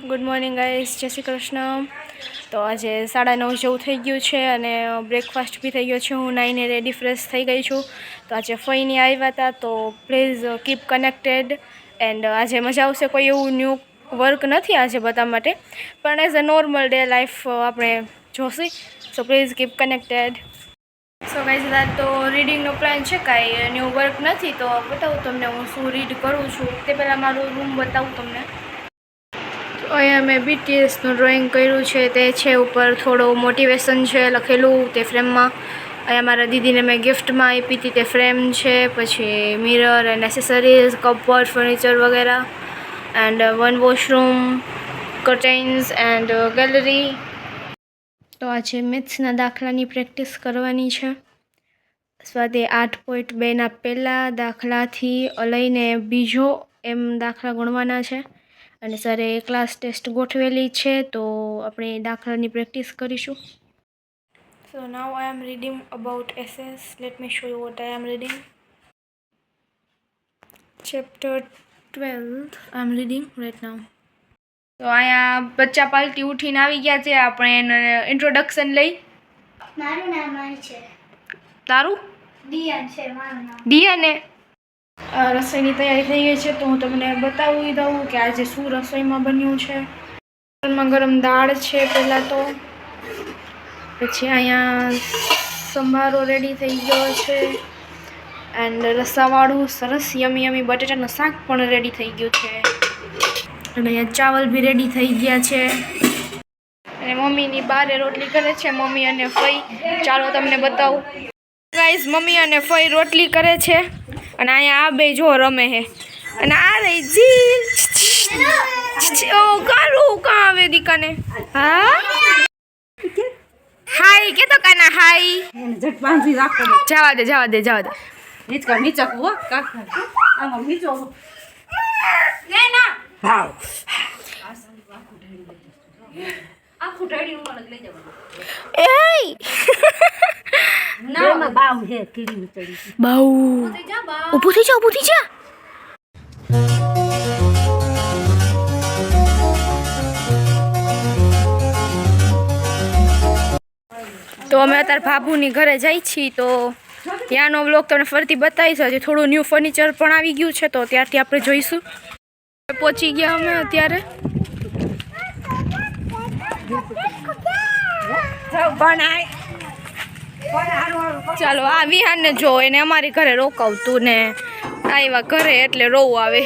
Good morning guys, જય શ્રી કૃષ્ણ. તો આજે 9:30 જેવું થઈ ગયું છે અને બ્રેકફાસ્ટ બી થઈ ગયો છે. હું નાઈને રેડી ફ્રેશ થઈ ગઈ છું. તો આજે ફઈની આવ્યા હતા, તો પ્લીઝ કીપ કનેક્ટેડ. એન્ડ આજે મજા આવશે. કોઈ એવું ન્યૂ વર્ક નથી આજે બધા માટે, પણ as a normal day life આપણે જોશી. So please keep connected. So guys, આજ તો રીડિંગનો પ્લાન છે. કાંઈ ન્યૂ વર્ક નથી, તો બતાવું તમને હું શું રીડ કરું છું. તે પહેલાં મારું રૂમ બતાવું તમને. અહીંયા મેં બીટીએસનું ડ્રોઈંગ કર્યું છે. તે છે ઉપર થોડો મોટિવેશન છે લખેલું તે ફ્રેમમાં. અહીંયા મારા દીદીને મેં ગિફ્ટમાં આપી હતી તે ફ્રેમ છે. પછી mirror and accessories, cupboard, furniture વગેરે. And one washroom, curtains and gallery. તો આજે મેથ્સના દાખલાની પ્રેક્ટિસ કરવાની છે. સ્વાધ્યાય 8.2ના પહેલા દાખલાથી લઈને બીજો એમ દાખલા ગણવાના છે. અને સરે ક્લાસ ટેસ્ટ ગોઠવેલી છે, તો આપણે દાખલાની પ્રેક્ટિસ કરીશું. So now I am reading about essays. Let me show you what I am reading. Chapter 12 I am reading right now. તો અહીંયા બચ્ચા પાલટી ઉઠીને આવી ગયા છે. આપણે એને ઇન્ટ્રોડક્શન લઈ. મારું નામ આય છે. તારું? દિયાન છે મારું નામ. દિયાને રસોઈની તૈયારી થઈ ગઈ છે, તો હું તમને બતાવી દઉં કે આજે શું રસોઈમાં બન્યું છે. ગરમા ગરમ દાળ છે પહેલાં તો. પછી અહીંયા સંભારો રેડી થઈ ગયો છે. એન્ડ રસાવાળું સરસ યમી યમી બટેટાનું શાક પણ રેડી થઈ ગયું છે. અને અહીંયા ચાવલ બી રેડી થઈ ગયા છે. અને મમ્મીની બારે રોટલી કરે છે, મમ્મી અને ફઈ. ચાલો તમને બતાવું. ગાઈઝ, મમ્મી અને ફઈ રોટલી કરે છે. અને અહીંયા આ બે જો રમે હે. અને આ રહી જી ઓ કારું કાં આવે દીકાને. હા હાય કે તો કાના હાય. જટ બાંધી રાખો. જવા દે જવા દે જવા દે. નીચકા નીચક હો કાકા. આમાં નીચો લે ના ભાવ. આખું ઢાળી ઉમર લઈ જવાનું. એય ના બાવ હે કીડી ઉતરી. બાઉ ઊભું થઈ જા ઊભું થઈ જા. તો અમે અત્યારે ભાભુની ઘરે જઈ છીએ. તો ત્યાંનો વ્લોગ તમને ફરીથી બતાવીશ. હજી થોડું ન્યૂ ફર્નિચર પણ આવી ગયું છે, તો ત્યારથી આપણે જોઈશું. પહોંચી ગયા અમે અત્યારે. ચાલો આ વિહાનને જો, એને અમારી ઘરે રોકાવતું ને આવ્યા ઘરે એટલે રોવું આવે.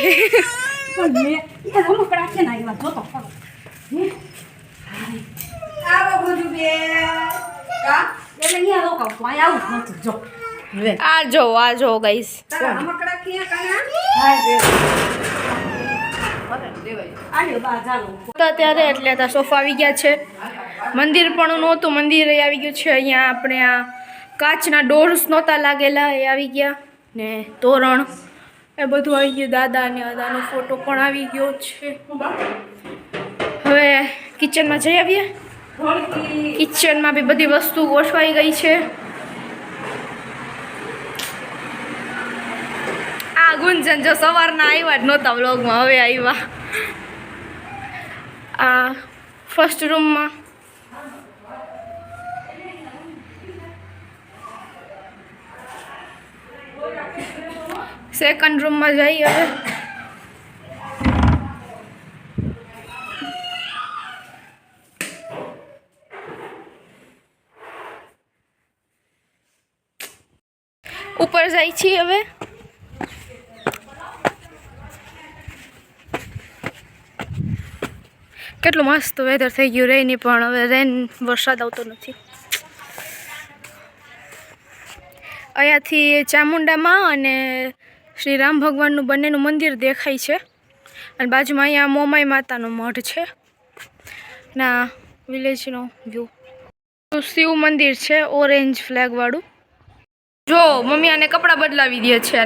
આ જો ગાઈસ, અત્યારે એટલે સોફા આવી ગયા છે. મંદિર પણ નહોતું, મંદિર આવી ગયું છે. અહીંયા આપણે આ કાચના ડોર્સ નહોતા લાગેલા, એ આવી ગયા. ને તોરણ એ બધું આવી ગયું. દાદા અને દાદાનો ફોટો પણ આવી ગયો છે. હવે કિચનમાં જઈ આવીએ. કિચનમાં બી બધી વસ્તુ ગોઠવાઈ ગઈ છે. આ ગુંજન જો સવારના આવ્યા જ નહોતા વ્લોગમાં, હવે આવ્યા. આ ફર્સ્ટ રૂમમાં સેકન્ડ રૂમમાં જઈ. હવે ઉપર જાય છીએ. હવે કેટલું મસ્ત વેધર થઈ ગયું. રેની પણ હવે વરસાદ આવતો નથી. અહીંયાથી ચામુંડામાં અને શ્રી રામ ભગવાનનું બંનેનું મંદિર દેખાય છે. અને બાજુમાં અહીંયા મોમાઈ માતાનો મઢ છે. ના વિલેજનો વ્યૂ. શિવ મંદિર છે ઓરેન્જ ફ્લેગવાળું. જો મમ્મી આને કપડાં બદલાવી દે છે.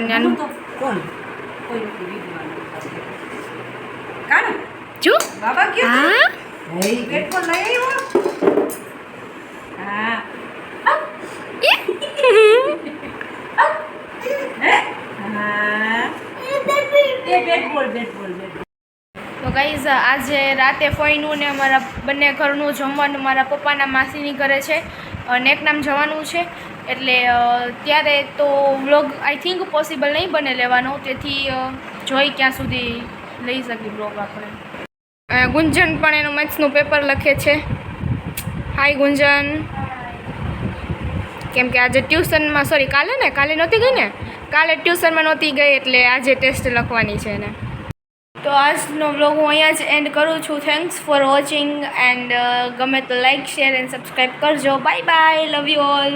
જો બાબા કે હા હે પેટ પર લઈ આવ્યો. હા એ બેટ બોલ તો ગાઈઝ આજે રાતે ફોઈનું ને અમારા બંને ઘરનું જમવાનું મારા પપ્પાના માસીની ઘરે છે, નેકનામ જવાનું છે, એટલે ત્યારે તો વ્લોગ આઈ થિંક પોસિબલ નહીં બને લેવાનો, તેથી જોઈ ક્યાં સુધી લઈ શકી વ્લોગ આપણે. ગુંજન પણ એનું મેથ્સનું પેપર લખે છે. હાય ગુંજન. કેમ કે આજે ટ્યુશનમાં કાલે નહોતી ગઈ ને, કાલે ટ્યુશનમાં નહોતી ગઈ એટલે આજે ટેસ્ટ લખવાની છે એને. તો આજનો વ્લોગ હું અહીંયા જ એન્ડ કરું છું. થેન્ક્સ ફોર વોચિંગ એન્ડ ગમે તો લાઇક શેર એન્ડ સબસ્ક્રાઈબ કરજો. Bye bye, love you all.